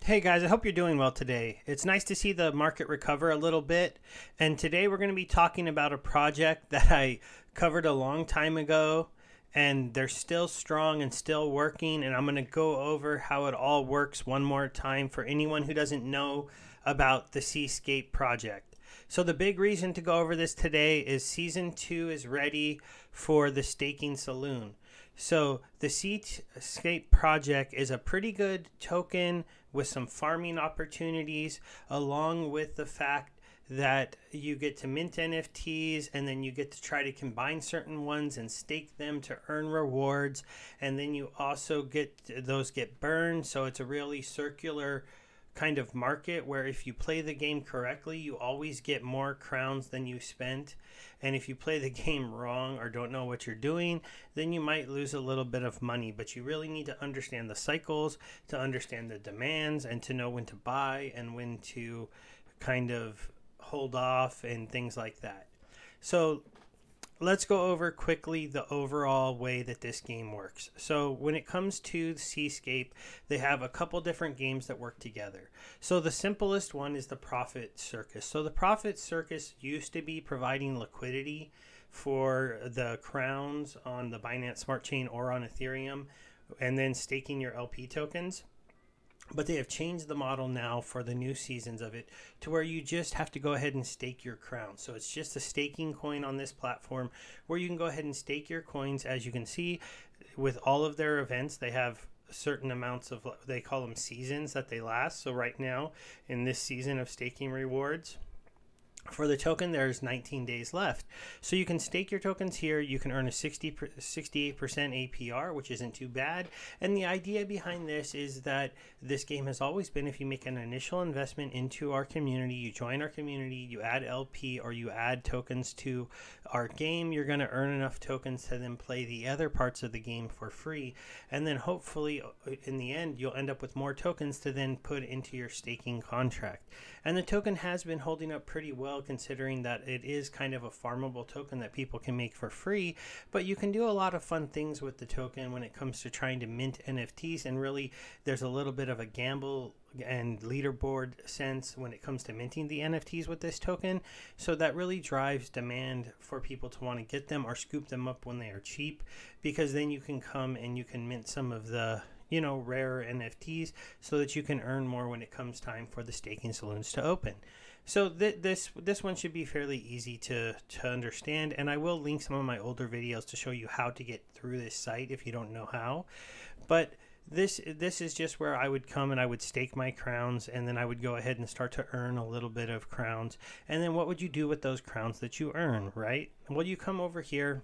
Hey guys, I hope you're doing well today. It's nice to see the market recover a little bit. And today we're going to be talking about a project that I covered a long time ago. And they're still strong and still working. And I'm going to go over how it all works one more time for anyone who doesn't know about the Seascape project. So the big reason to go over this today is Season 2 is ready for the staking saloon. So the Seascape project is a pretty good token with some farming opportunities, along with the fact that you get to mint NFTs and then you get to try to combine certain ones and stake them to earn rewards. And then you also get those get burned. So it's a really circular kind of market where if you play the game correctly, you always get more crowns than you spent. And if you play the game wrong or don't know what you're doing, then you might lose a little bit of money. But you really need to understand the cycles, to understand the demands, and to know when to buy and when to kind of hold off and things like that. So let's go over quickly the overall way that this game works. So when it comes to Seascape, they have a couple different games that work together. So the simplest one is the Profit Circus. So the Profit Circus used to be providing liquidity for the crowns on the Binance Smart Chain or on Ethereum, and then staking your LP tokens. But they have changed the model now for the new seasons of it to where you just have to go ahead and stake your crown. So it's just a staking coin on this platform where you can go ahead and stake your coins. As you can see, with all of their events, they have certain amounts of, they call them seasons that they last. So right now in this season of staking rewards, for the token, there's 19 days left. So you can stake your tokens here. You can earn a 68% APR, which isn't too bad. And the idea behind this is that this game has always been, if you make an initial investment into our community, you join our community, you add LP or you add tokens to our game, you're going to earn enough tokens to then play the other parts of the game for free. And then hopefully in the end, you'll end up with more tokens to then put into your staking contract. And the token has been holding up pretty well, considering that it is kind of a farmable token that people can make for free. But you can do a lot of fun things with the token when it comes to trying to mint NFTs, and really there's a little bit of a gamble and leaderboard sense when it comes to minting the NFTs with this token. So that really drives demand for people to want to get them or scoop them up when they are cheap, because then you can come and you can mint some of the rare NFTs so that you can earn more when it comes time for the staking saloons to open. So this one should be fairly easy to understand, and I will link some of my older videos to show you how to get through this site if you don't know how. But this is just where I would come and I would stake my crowns, and then I would go ahead and start to earn a little bit of crowns. And then what would you do with those crowns that you earn, right? Well, you come over here.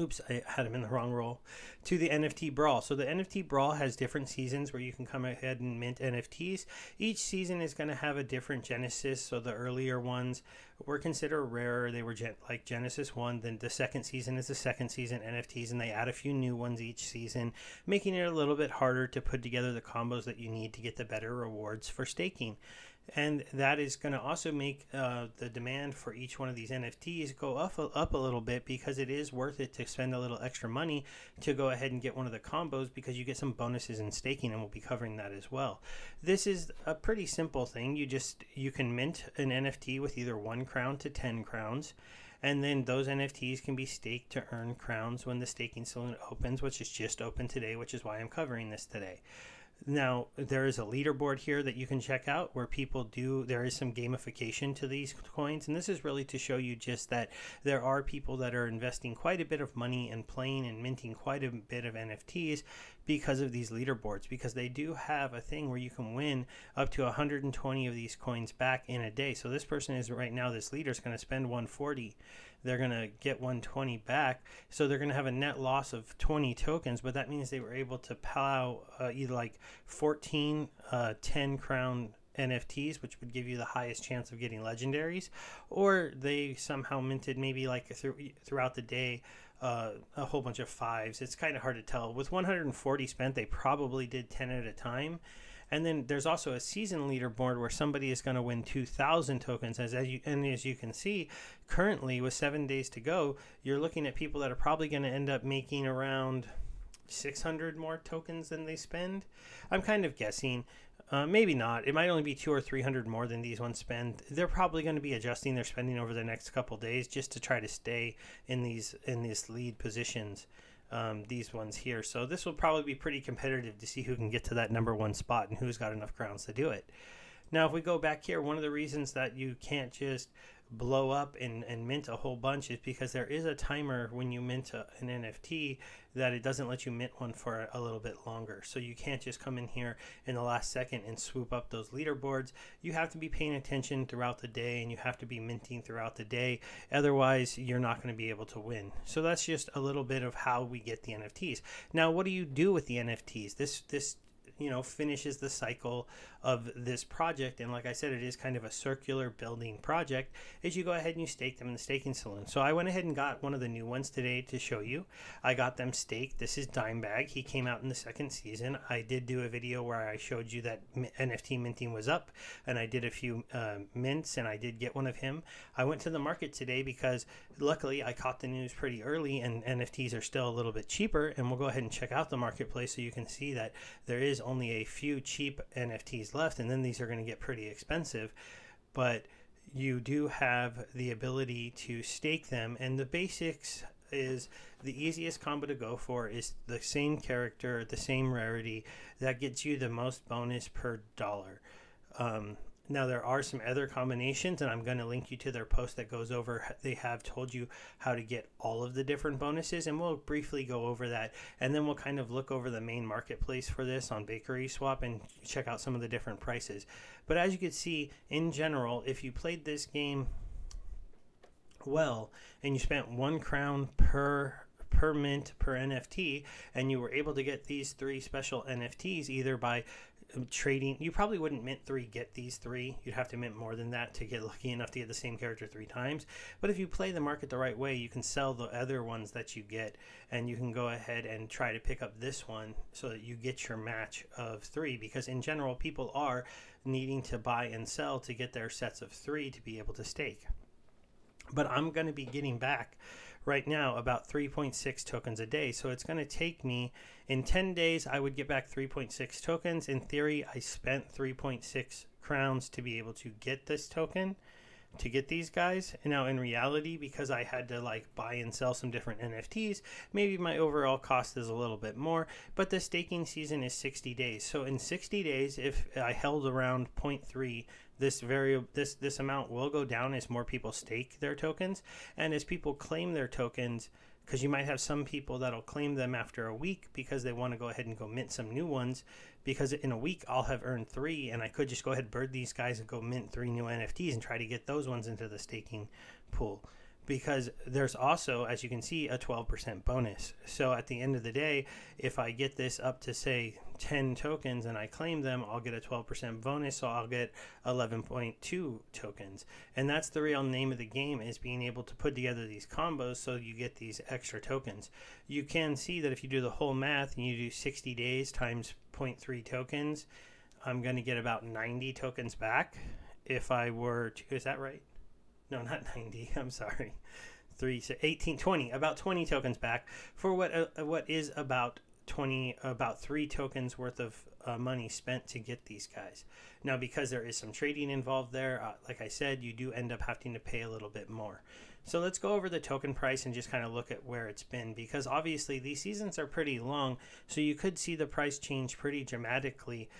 Oops, I had him in the wrong role. To the NFT Brawl. So the NFT Brawl has different seasons where you can come ahead and mint NFTs. Each season is going to have a different genesis. So the earlier ones were considered rarer. They were like Genesis 1. Then the second season is the second season NFTs, and they add a few new ones each season, making it a little bit harder to put together the combos that you need to get the better rewards for staking. And that is going to also make the demand for each one of these NFTs go up a little bit, because it is worth it to spend a little extra money to go ahead and get one of the combos, because you get some bonuses in staking, and we'll be covering that as well. This is a pretty simple thing. You can mint an NFT with either 1 crown to 10 crowns. And then those NFTs can be staked to earn crowns when the staking saloon opens, which is just open today, which is why I'm covering this today. Now, there is a leaderboard here that you can check out where there is some gamification to these coins. And this is really to show you just that there are people that are investing quite a bit of money and playing and minting quite a bit of NFTs because of these leaderboards, because they do have a thing where you can win up to 120 of these coins back in a day. So this person is right now, this leader is going to spend 140. They're going to get 120 back. So they're going to have a net loss of 20 tokens, but that means they were able to plow either like 14 10 crown NFTs, which would give you the highest chance of getting legendaries, or they somehow minted maybe like throughout the day a whole bunch of 5s. It's kind of hard to tell. With 140 spent, they probably did 10 at a time. And then there's also a season leaderboard where somebody is going to win 2,000 tokens. As you can see, currently with 7 days to go, you're looking at people that are probably going to end up making around 600 more tokens than they spend. I'm kind of guessing. Maybe not. It might only be 200 or 300 more than these ones spend. They're probably going to be adjusting their spending over the next couple days just to try to stay in these lead positions. These ones here. So this will probably be pretty competitive to see who can get to that #1 spot and who's got enough crowns to do it. Now, if we go back here, one of the reasons that you can't just blow up and mint a whole bunch is because there is a timer when you mint an NFT that it doesn't let you mint one for a little bit longer. So you can't just come in here in the last second and swoop up those leaderboards. You have to be paying attention throughout the day, and you have to be minting throughout the day. Otherwise, you're not going to be able to win. So that's just a little bit of how we get the NFTs. Now, what do you do with the NFTs? This finishes the cycle of this project. And like I said, it is kind of a circular building project, is you go ahead and you stake them in the staking saloon. So I went ahead and got one of the new ones today to show you. I got them staked. This is Dimebag. He came out in the 2nd season. I did do a video where I showed you that NFT minting was up, and I did a few mints, and I did get one of him. I went to the market today because luckily I caught the news pretty early, and NFTs are still a little bit cheaper. And we'll go ahead and check out the marketplace so you can see that there is only a few cheap NFTs left, and then these are going to get pretty expensive. But you do have the ability to stake them, and the basics is the easiest combo to go for is the same character, the same rarity, that gets you the most bonus per dollar. Now, there are some other combinations, and I'm going to link you to their post that goes over. They have told you how to get all of the different bonuses, and we'll briefly go over that. And then we'll kind of look over the main marketplace for this on Bakery Swap and check out some of the different prices. But as you can see, in general, if you played this game well and you spent 1 crown per mint per NFT, and you were able to get these 3 special NFTs either by trading, you probably wouldn't mint 3 get these 3. You'd have to mint more than that to get lucky enough to get the same character 3 times. But if you play the market the right way, you can sell the other ones that you get, and you can go ahead and try to pick up this one so that you get your match of 3, because in general people are needing to buy and sell to get their sets of 3 to be able to stake. But I'm going to be getting back right now about 3.6 tokens a day. So it's going to take me, in 10 days, I would get back 3.6 tokens. In theory, I spent 3.6 crowns to be able to get this token, to get these guys. And now in reality, because I had to like buy and sell some different NFTs, maybe my overall cost is a little bit more, but the staking season is 60 days. So in 60 days, if I held around 0.3, this amount will go down as more people stake their tokens, and as people claim their tokens, because you might have some people that'll claim them after a week because they want to go ahead and go mint some new ones, because in a week I'll have earned 3, and I could just go ahead and bird these guys and go mint 3 new NFTs and try to get those ones into the staking pool. Because there's also, as you can see, a 12% bonus. So at the end of the day, if I get this up to say 10 tokens and I claim them, I'll get a 12% bonus, so I'll get 11.2 tokens. And that's the real name of the game, is being able to put together these combos so you get these extra tokens. You can see that if you do the whole math and you do 60 days times 0.3 tokens, I'm going to get about 90 tokens back if I were to, is that right? No, not 90. I'm sorry. 18, 20, about 20 tokens back for what is about 3 tokens worth of money spent to get these guys. Now, because there is some trading involved there, like I said, you do end up having to pay a little bit more. So let's go over the token price and just kind of look at where it's been, because obviously these seasons are pretty long, so you could see the price change pretty dramatically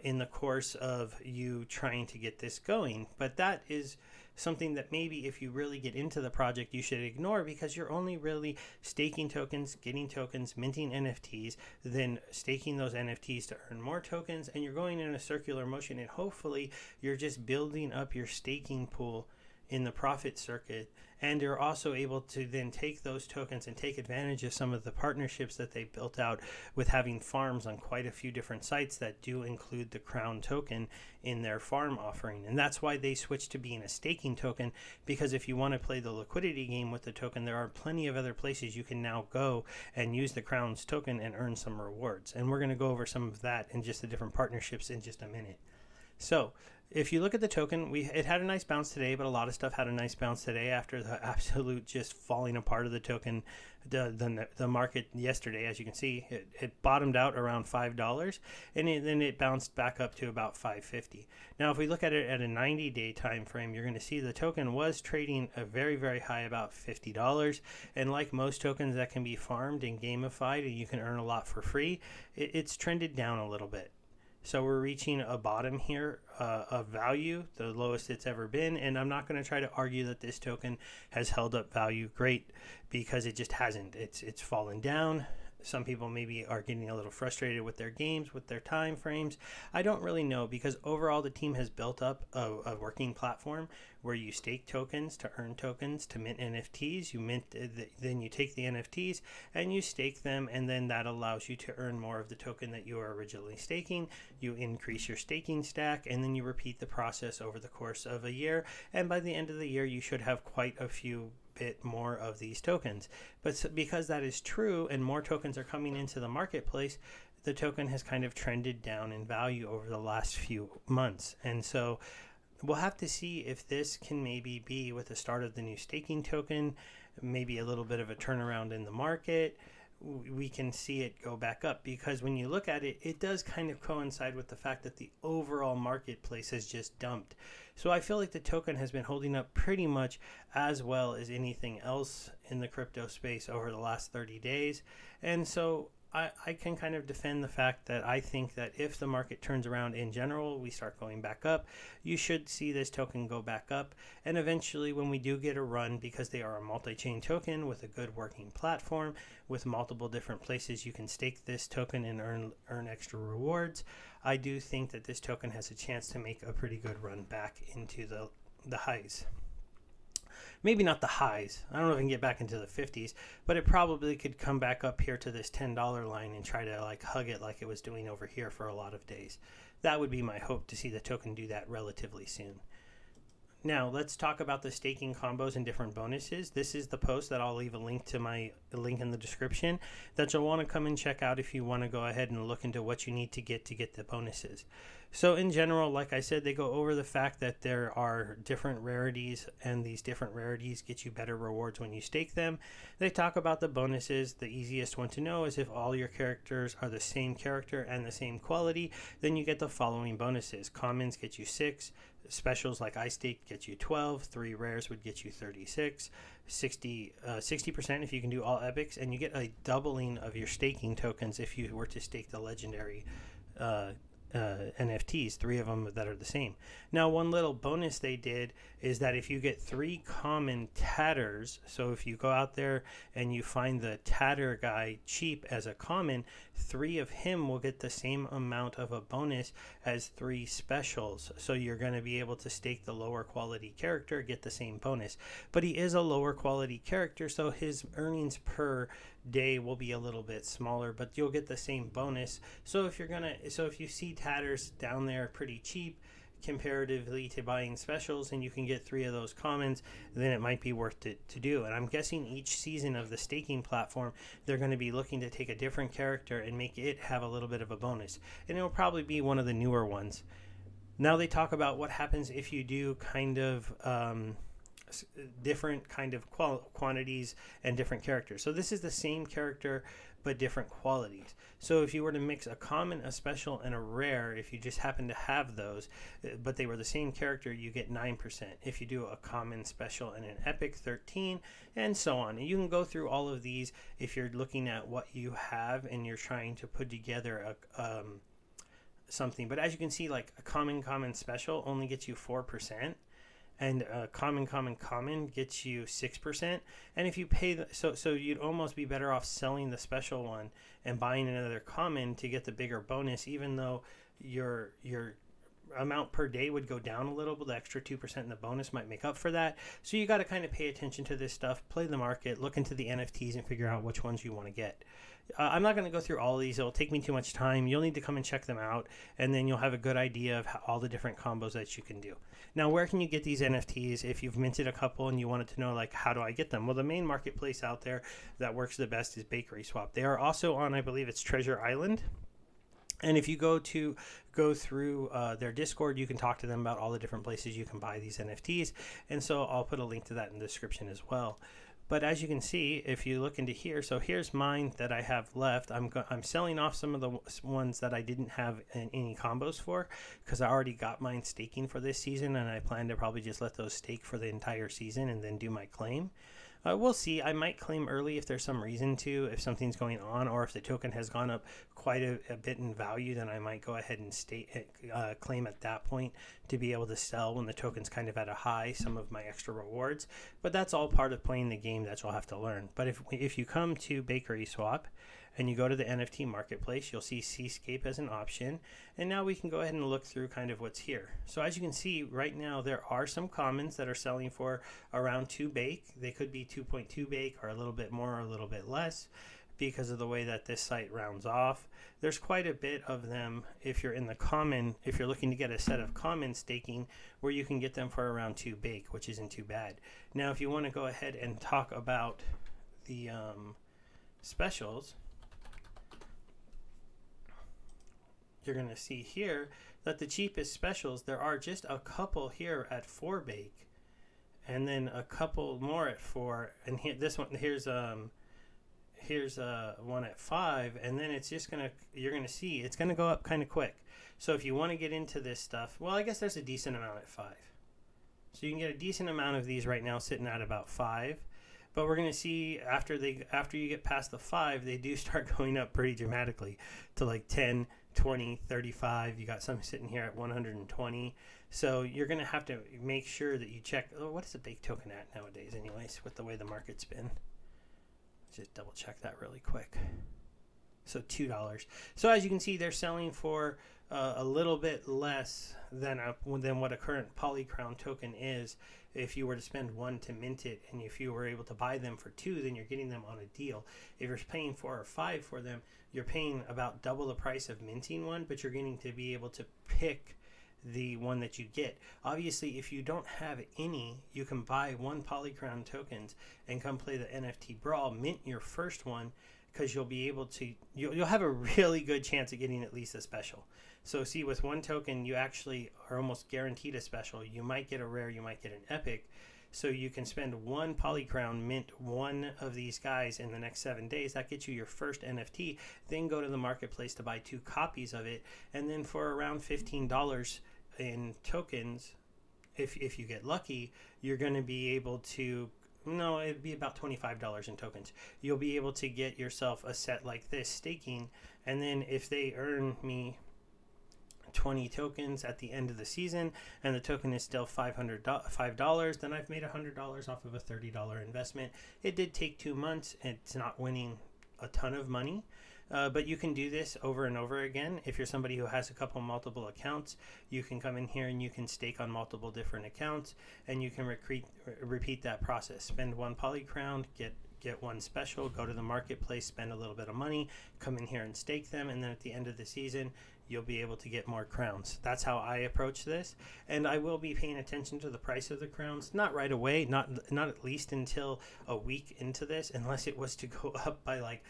in the course of you trying to get this going. But that is something that maybe if you really get into the project you should ignore, because you're only really staking tokens, getting tokens, minting NFTs, then staking those NFTs to earn more tokens, and you're going in a circular motion, and hopefully you're just building up your staking pool in the profit circuit. And you're also able to then take those tokens and take advantage of some of the partnerships that they built out with having farms on quite a few different sites that do include the crown token in their farm offering. And that's why they switched to being a staking token, because if you want to play the liquidity game with the token, there are plenty of other places you can now go and use the crown's token and earn some rewards. And we're going to go over some of that and just the different partnerships in just a minute. So if you look at the token, it had a nice bounce today, but a lot of stuff had a nice bounce today after the absolute just falling apart of the token. The market yesterday, as you can see, it bottomed out around $5, and then it bounced back up to about $5.50. Now, if we look at it at a 90-day time frame, you're going to see the token was trading a very, very high, about $50. And like most tokens that can be farmed and gamified, and you can earn a lot for free, it's trended down a little bit. So we're reaching a bottom here of value, the lowest it's ever been. And I'm not going to try to argue that this token has held up value great, because it just hasn't. It's fallen down. Some people maybe are getting a little frustrated with their games, with their time frames. I don't really know, because overall the team has built up a working platform where you stake tokens to earn tokens to mint NFTs. Then you take the NFTs and you stake them, and then that allows you to earn more of the token that you were originally staking. You increase your staking stack, and then you repeat the process over the course of a year. And by the end of the year, you should have quite a few bit more of these tokens. But because that is true and more tokens are coming into the marketplace, the token has kind of trended down in value over the last few months. And so we'll have to see if this can maybe be, with the start of the new staking token, maybe a little bit of a turnaround in the market. We can see it go back up, because when you look at it, it does kind of coincide with the fact that the overall marketplace has just dumped. So I feel like the token has been holding up pretty much as well as anything else in the crypto space over the last 30 days. And so I can kind of defend the fact that I think that if the market turns around in general, we start going back up, you should see this token go back up. And eventually, when we do get a run, because they are a multi-chain token with a good working platform with multiple different places you can stake this token and earn extra rewards, I do think that this token has a chance to make a pretty good run back into the highs. Maybe not the highs. I don't know if it can get back into the 50s, but it probably could come back up here to this $10 line and try to like hug it like it was doing over here for a lot of days. That would be my hope, to see the token do that relatively soon. Now let's talk about the staking combos and different bonuses. This is the post that I'll leave a link in the description that you'll want to come and check out if you want to go ahead and look into what you need to get the bonuses. So in general, like I said, they go over the fact that there are different rarities, and these different rarities get you better rewards when you stake them. They talk about the bonuses. The easiest one to know is if all your characters are the same character and the same quality, then you get the following bonuses. Commons get you 6. Specials like I Stake get you 12. 3 rares would get you 36. 60% if you can do all epics, and you get a doubling of your staking tokens if you were to stake the legendary NFTs, 3 of them that are the same. Now, one little bonus they did is that if you get 3 common tatters, so if you go out there and you find the tatter guy cheap as a common, 3 of him will get the same amount of a bonus as 3 specials. So you're going to be able to stake the lower quality character, get the same bonus. But he is a lower quality character, so his earnings per day will be a little bit smaller, but you'll get the same bonus. So if you see tatters down there pretty cheap comparatively to buying specials, and you can get 3 of those commons, then it might be worth it to do. And I'm guessing each season of the staking platform, they're going to be looking to take a different character and make it have a little bit of a bonus, and it'll probably be one of the newer ones. Now they talk about what happens if you do kind of different kind of quantities and different characters. So this is the same character but different qualities. So if you were to mix a common, a special, and a rare, if you just happen to have those, but they were the same character, you get 9%. If you do a common, special, and an epic, 13, and so on. And you can go through all of these if you're looking at what you have and you're trying to put together something. But as you can see, like a common, special only gets you 4%. And common gets you 6%. And if you pay so you'd almost be better off selling the special one and buying another common to get the bigger bonus, even though your amount per day would go down a little, but the extra 2% in the bonus might make up for that. So you got to kind of pay attention to this stuff, play the market, look into the NFTs, and figure out which ones you want to get. I'm not going to go through all of these. It'll take me too much time. You'll need to come and check them out, and then you'll have a good idea of all the different combos that you can do. Now, where can you get these NFTs? If you've minted a couple and you wanted to know, like, how do I get them? Well, the main marketplace out there that works the best is Bakery Swap. They are also on, I believe it's Treasure Island. And if you go through their Discord, you can talk to them about all the different places you can buy these NFTs. And so I'll put a link to that in the description as well. But as you can see, if you look into here, so here's mine that I have left. I'm selling off some of the ones that I didn't have any combos for, because I already got mine staking for this season, and I plan to probably just let those stake for the entire season and then do my claim. We'll see. I might claim early if there's some reason to, if something's going on, or if the token has gone up quite a bit in value, then I might go ahead and claim at that point to be able to sell when the token's kind of at a high some of my extra rewards. But that's all part of playing the game that you'll have to learn. But if you come to Bakery Swap and you go to the NFT marketplace, you'll see Seascape as an option. And now we can go ahead and look through kind of what's here. So as you can see right now, there are some commons that are selling for around 2 bake. They could be 2.2 bake or a little bit more or a little bit less because of the way that this site rounds off. There's quite a bit of them if you're in the common, if you're looking to get a set of common staking where you can get them for around 2 bake, which isn't too bad. Now if you want to go ahead and talk about the specials, you're going to see here that the cheapest specials, there are just a couple here at 4 bake, and then a couple more at 4, and here, this one here's one at 5, and then it's just you're gonna see it's gonna go up kind of quick. So if you want to get into this stuff, well, I guess there's a decent amount at 5, so you can get a decent amount of these right now sitting at about 5. But we're going to see after you get past the 5, they do start going up pretty dramatically to like 10, 20, 35. You got some sitting here at 120. So you're going to have to make sure that you check. Oh, what is a bake token at nowadays anyways, with the way the market's been? Just double check that really quick. So $2. So as you can see, they're selling for a little bit less than what a current Polycrown token is. If you were to spend 1 to mint it, and if you were able to buy them for 2, then you're getting them on a deal. If you're paying 4 or 5 for them, you're paying about double the price of minting one, but you're getting to be able to pick the one that you get. Obviously, if you don't have any, you can buy 1 Polycrown tokens and come play the NFT Brawl, mint your first one, because you'll be able to, you'll have a really good chance of getting at least a special. So see, with 1 token, you actually are almost guaranteed a special. You might get a rare, you might get an epic. So you can spend 1 Polycrown, mint 1 of these guys in the next 7 days. That gets you your first NFT. Then go to the marketplace to buy 2 copies of it. And then for around $15 in tokens, if you get lucky, you're going to be able to, no, it'd be about $25 in tokens. You'll be able to get yourself a set like this staking. And then if they earn me 20 tokens at the end of the season and the token is still $5, then I've made $100 off of a $30 investment. It did take 2 months. It's not winning a ton of money, but you can do this over and over again. If you're somebody who has multiple accounts, you can come in here and you can stake on multiple different accounts, and you can repeat that process. Spend 1 Polycrown, get 1 special, go to the marketplace, spend a little bit of money, come in here and stake them, and then at the end of the season you'll be able to get more crowns. That's how I approach this, and I will be paying attention to the price of the crowns, not right away, not at least until a week into this, unless it was to go up by like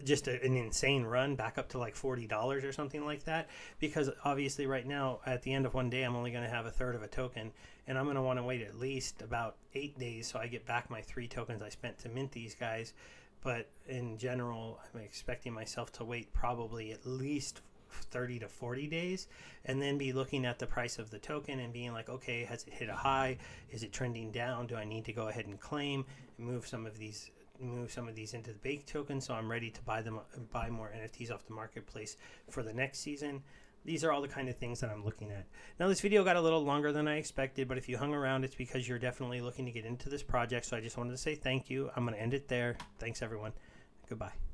just an insane run back up to like $40 or something like that, because obviously right now at the end of 1 day I'm only going to have 1/3 of a token, and I'm going to want to wait at least about 8 days so I get back my 3 tokens I spent to mint these guys. But in general, I'm expecting myself to wait probably at least 30 to 40 days, and then be looking at the price of the token and being like, okay, has it hit a high? Is it trending down? Do I need to go ahead and claim and move some of these into the bake token so I'm ready to buy more NFTs off the marketplace for the next season? These are all the kind of things that I'm looking at. Now, this video got a little longer than I expected, but if you hung around, it's because you're definitely looking to get into this project. So I just wanted to say thank you. I'm going to end it there. Thanks, everyone. Goodbye.